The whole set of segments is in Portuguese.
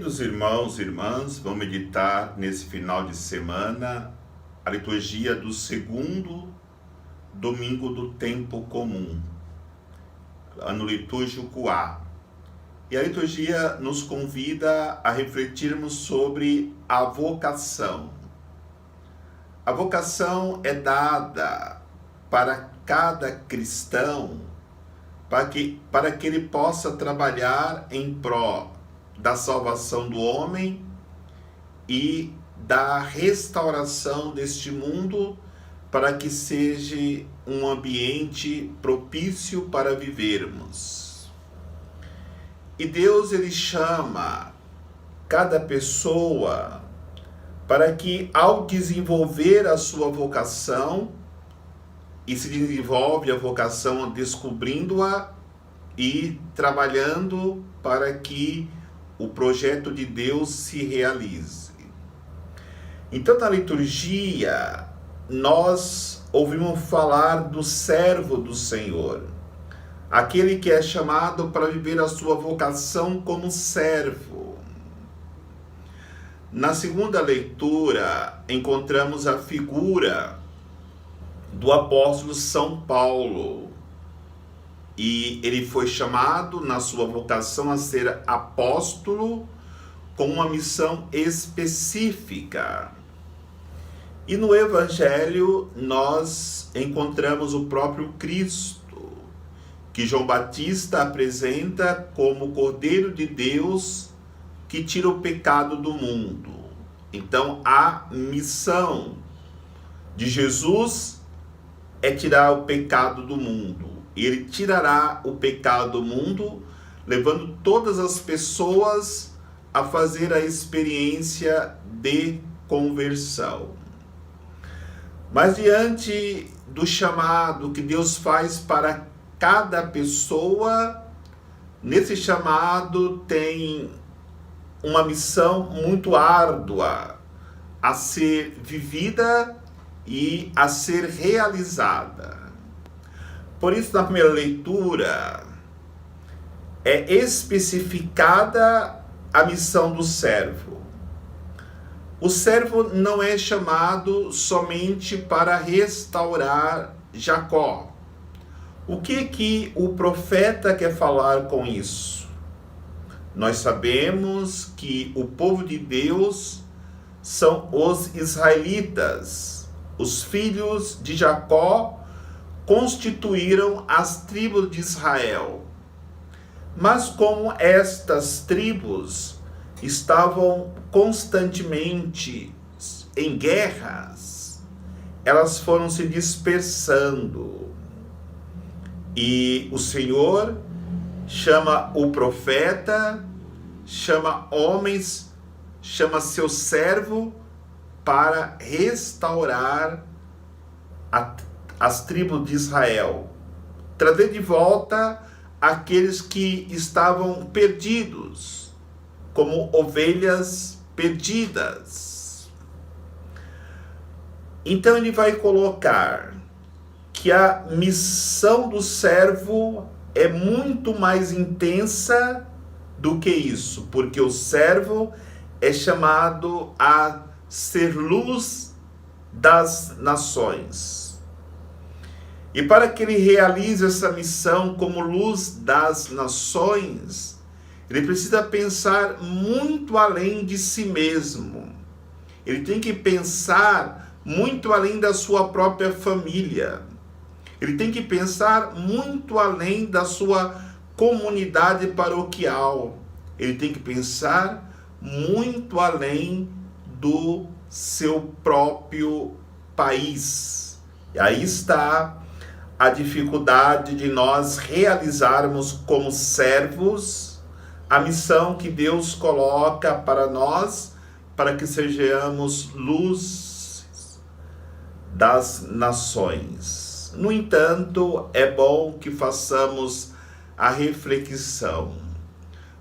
Queridos irmãos e irmãs, vamos meditar nesse final de semana a liturgia do segundo domingo do tempo comum, ano litúrgico A. E a liturgia nos convida a refletirmos sobre a vocação. A vocação é dada para cada cristão para que ele possa trabalhar em prol da salvação do homem e da restauração deste mundo para que seja um ambiente propício para vivermos. E Deus, ele chama cada pessoa para que, ao desenvolver a sua vocação, e se desenvolve a vocação descobrindo-a e trabalhando para que o projeto de Deus se realize. Então, na liturgia, nós ouvimos falar do servo do Senhor, aquele que é chamado para viver a sua vocação como servo. Na segunda leitura, encontramos a figura do apóstolo São Paulo, e ele foi chamado na sua vocação a ser apóstolo com uma missão específica. E no Evangelho nós encontramos o próprio Cristo, que João Batista apresenta como Cordeiro de Deus que tira o pecado do mundo. Então a missão de Jesus é tirar o pecado do mundo. Ele tirará o pecado do mundo, levando todas as pessoas a fazer a experiência de conversão. Mas diante do chamado que Deus faz para cada pessoa, nesse chamado tem uma missão muito árdua a ser vivida e a ser realizada. Por isso, na primeira leitura, é especificada a missão do servo. O servo não é chamado somente para restaurar Jacó. O que o profeta quer falar com isso? Nós sabemos que o povo de Deus são os israelitas. Os filhos de Jacó constituíram as tribos de Israel. Mas como estas tribos estavam constantemente em guerras, elas foram se dispersando. E o Senhor chama o profeta, chama homens, chama seu servo para restaurar as tribos de Israel, trazer de volta aqueles que estavam perdidos, como ovelhas perdidas. Então ele vai colocar que a missão do servo é muito mais intensa do que isso, porque o servo é chamado a ser luz das nações. E para que ele realize essa missão como luz das nações, ele precisa pensar muito além de si mesmo. Ele tem que pensar muito além da sua própria família. Ele tem que pensar muito além da sua comunidade paroquial. Ele tem que pensar muito além do seu próprio país. E aí está a dificuldade de nós realizarmos como servos a missão que Deus coloca para nós, para que sejamos luz das nações. No entanto, é bom que façamos a reflexão.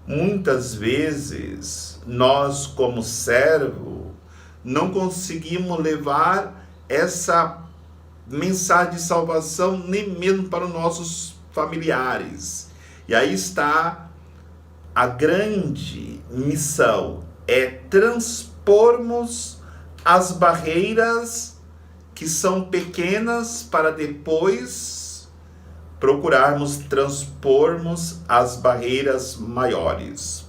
Muitas vezes, nós como servo, não conseguimos levar essa mensagem de salvação nem mesmo para os nossos familiares. E aí está a grande missão é transpormos as barreiras que são pequenas para depois procurarmos transpormos as barreiras maiores.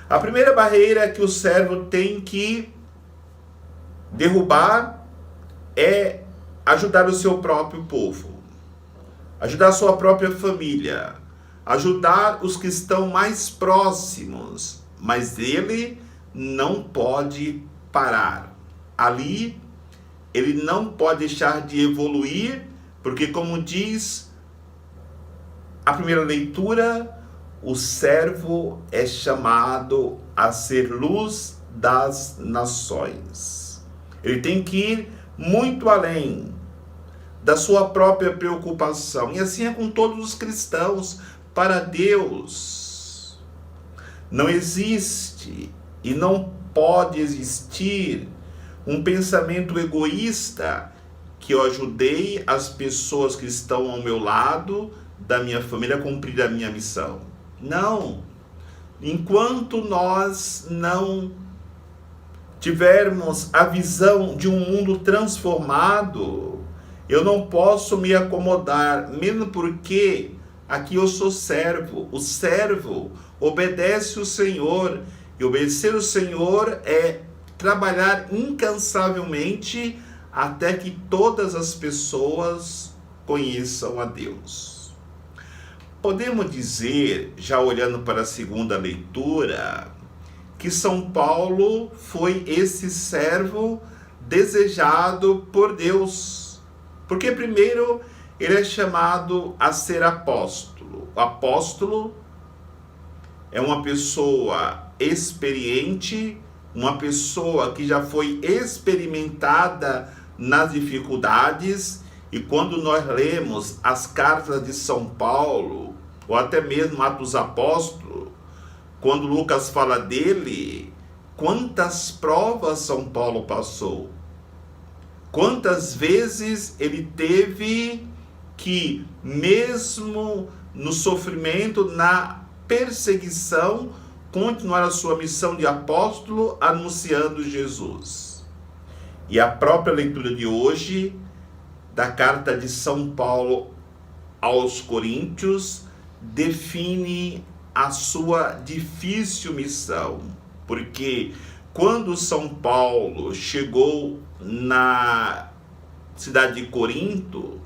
A primeira barreira que o servo tem que derrubar é ajudar o seu próprio povo, ajudar a sua própria família, ajudar os que estão mais próximos, mas ele não pode parar. Ali, ele não pode deixar de evoluir, porque como diz a primeira leitura, o servo é chamado a ser luz das nações. Ele tem que ir muito além da sua própria preocupação. E assim é com todos os cristãos. Para Deus não existe e não pode existir um pensamento egoísta que eu ajudei as pessoas que estão ao meu lado, da minha família, a cumprir a minha missão. Não. Enquanto nós não tivermos a visão de um mundo transformado, eu não posso me acomodar, mesmo porque aqui eu sou servo. O servo obedece o Senhor, e obedecer o Senhor é trabalhar incansavelmente até que todas as pessoas conheçam a Deus. Podemos dizer, já olhando para a segunda leitura, que São Paulo foi esse servo desejado por Deus. Porque primeiro ele é chamado a ser apóstolo. O apóstolo é uma pessoa experiente, uma pessoa que já foi experimentada nas dificuldades, e quando nós lemos as cartas de São Paulo, ou até mesmo Atos dos Apóstolos, quando Lucas fala dele, quantas provas São Paulo passou, quantas vezes ele teve que, mesmo no sofrimento, na perseguição, continuar a sua missão de apóstolo anunciando Jesus. E a própria leitura de hoje da carta de São Paulo aos Coríntios define a sua difícil missão, porque quando São Paulo chegou na cidade de Corinto,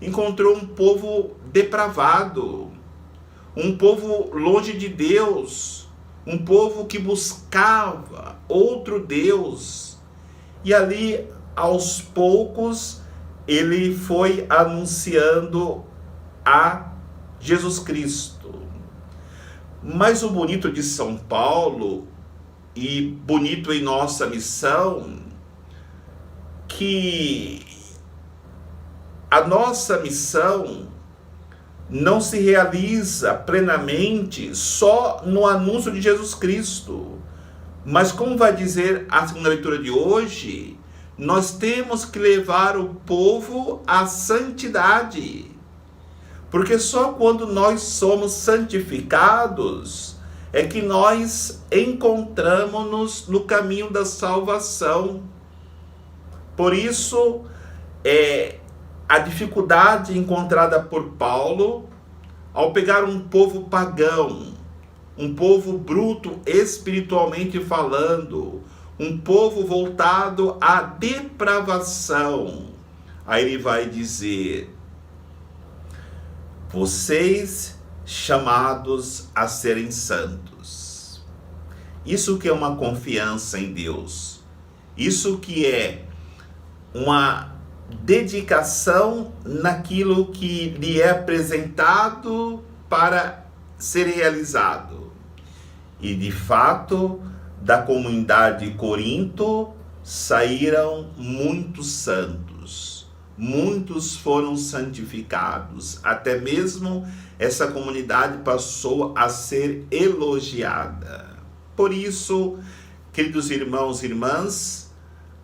encontrou um povo depravado, um povo longe de Deus, um povo que buscava outro Deus. E ali, aos poucos, ele foi anunciando a Jesus Cristo. Mas o bonito de São Paulo, e bonito em nossa missão, que a nossa missão não se realiza plenamente só no anúncio de Jesus Cristo. Mas como vai dizer a segunda leitura de hoje, nós temos que levar o povo à santidade. Porque só quando nós somos santificados é que nós encontramos-nos no caminho da salvação. Por isso, a dificuldade encontrada por Paulo ao pegar um povo pagão, um povo bruto espiritualmente falando, um povo voltado à depravação. Aí ele vai dizer: vocês chamados a serem santos. Isso que é uma confiança em Deus. Isso que é uma dedicação naquilo que lhe é apresentado para ser realizado. E de fato, da comunidade de Corinto saíram muitos santos, muitos foram santificados, até mesmo essa comunidade passou a ser elogiada. Por isso, queridos irmãos e irmãs,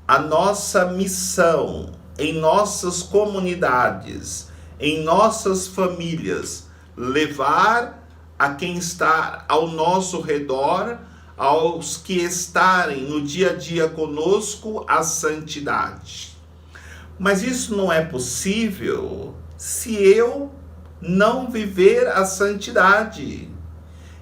a nossa missão em nossas comunidades, em nossas famílias, levar a quem está ao nosso redor, aos que estarem no dia a dia conosco, a santidade. Mas isso não é possível se eu não viver a santidade.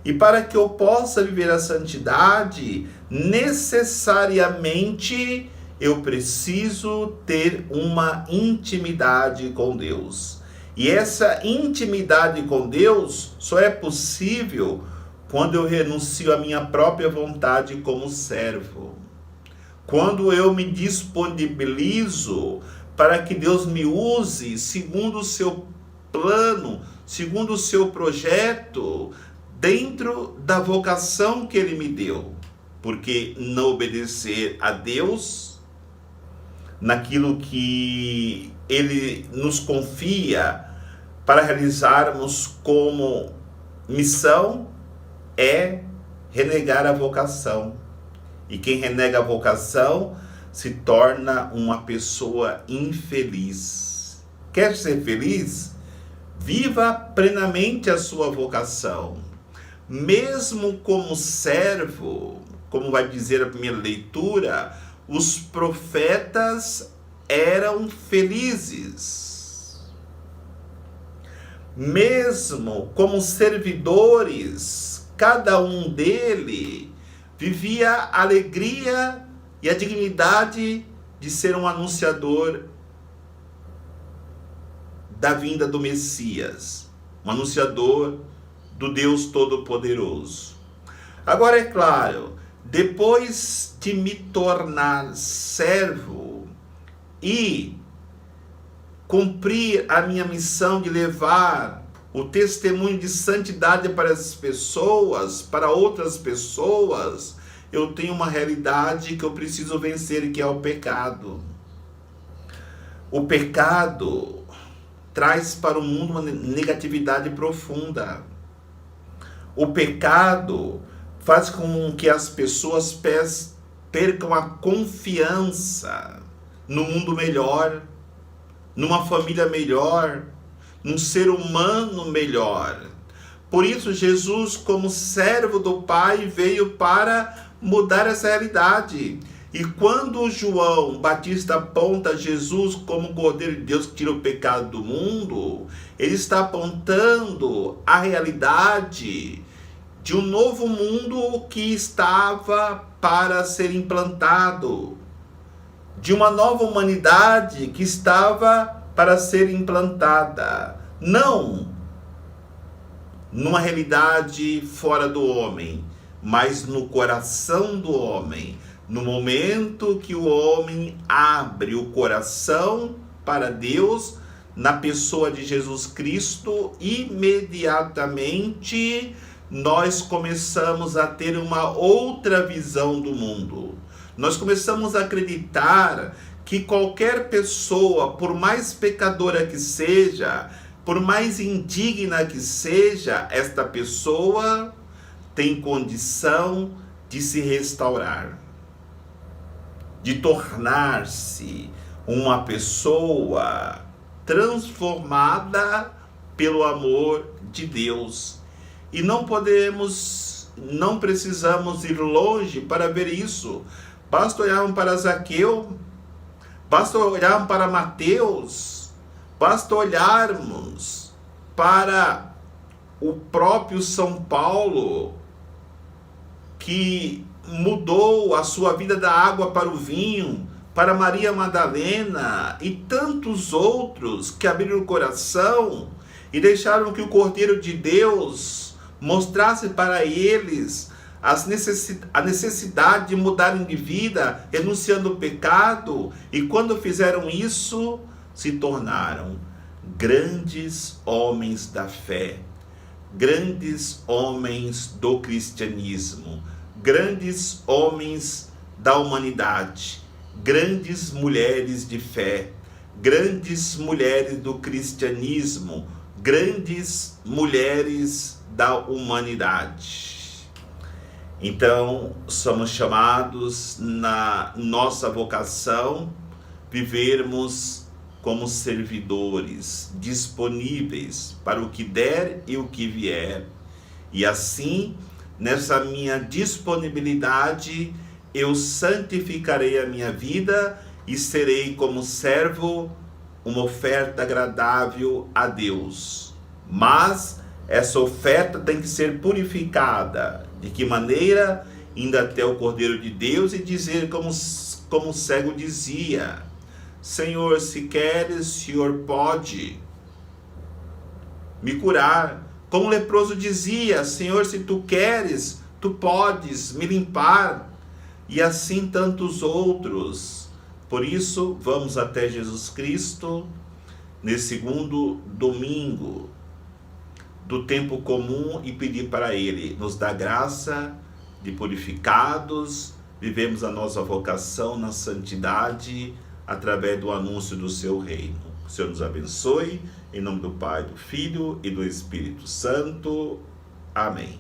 E para que eu possa viver a santidade, necessariamente eu preciso ter uma intimidade com Deus. E essa intimidade com Deus só é possível quando eu renuncio à minha própria vontade como servo. Quando eu me disponibilizo para que Deus me use segundo o seu plano, segundo o seu projeto, dentro da vocação que Ele me deu. Porque não obedecer a Deus naquilo que Ele nos confia para realizarmos como missão é renegar a vocação. E quem renega a vocação se torna uma pessoa infeliz. Quer ser feliz? Viva plenamente a sua vocação. Mesmo como servo, como vai dizer a primeira leitura, os profetas eram felizes. Mesmo como servidores, cada um deles vivia a alegria e a dignidade de ser um anunciador da vinda do Messias, um anunciador do Deus Todo-Poderoso. Agora, é claro, depois de me tornar servo e cumprir a minha missão de levar o testemunho de santidade para as pessoas, para outras pessoas, eu tenho uma realidade que eu preciso vencer, que é o pecado. O pecado traz para o mundo uma negatividade profunda. O pecado faz com que as pessoas percam a confiança no mundo melhor, numa família melhor, num ser humano melhor. Por isso, Jesus, como servo do Pai, veio para mudar essa realidade. E quando João Batista aponta Jesus como Cordeiro de Deus que tira o pecado do mundo, ele está apontando a realidade de um novo mundo que estava para ser implantado, de uma nova humanidade que estava para ser implantada, não numa realidade fora do homem, mas no coração do homem. No momento que o homem abre o coração para Deus, na pessoa de Jesus Cristo, imediatamente nós começamos a ter uma outra visão do mundo. Nós começamos a acreditar que qualquer pessoa, por mais pecadora que seja, por mais indigna que seja, esta pessoa tem condição de se restaurar, de tornar-se uma pessoa transformada pelo amor de Deus. E não precisamos ir longe para ver isso. Basta olharmos para Zaqueu, basta olharmos para Mateus, basta olharmos para o próprio São Paulo, que mudou a sua vida da água para o vinho, para Maria Madalena e tantos outros que abriram o coração e deixaram que o Cordeiro de Deus mostrasse para eles a necessidade de mudarem de vida, renunciando ao pecado, e quando fizeram isso, se tornaram grandes homens da fé, grandes homens do cristianismo, grandes homens da humanidade, grandes mulheres de fé, grandes mulheres do cristianismo, grandes mulheres da humanidade. Então, somos chamados na nossa vocação vivermos como servidores, disponíveis para o que der e o que vier. E assim, nessa minha disponibilidade, eu santificarei a minha vida e serei como servo uma oferta agradável a Deus. Mas essa oferta tem que ser purificada. De que maneira? Indo até o Cordeiro de Deus e dizer como o cego dizia: Senhor, se queres, o Senhor pode me curar. Como o leproso dizia: Senhor, se tu queres, tu podes me limpar. E assim tantos outros. Por isso, vamos até Jesus Cristo nesse segundo domingo do tempo comum e pedir para Ele nos dar graça de purificados, vivemos a nossa vocação na santidade através do anúncio do seu reino. O Senhor nos abençoe, em nome do Pai, do Filho e do Espírito Santo. Amém.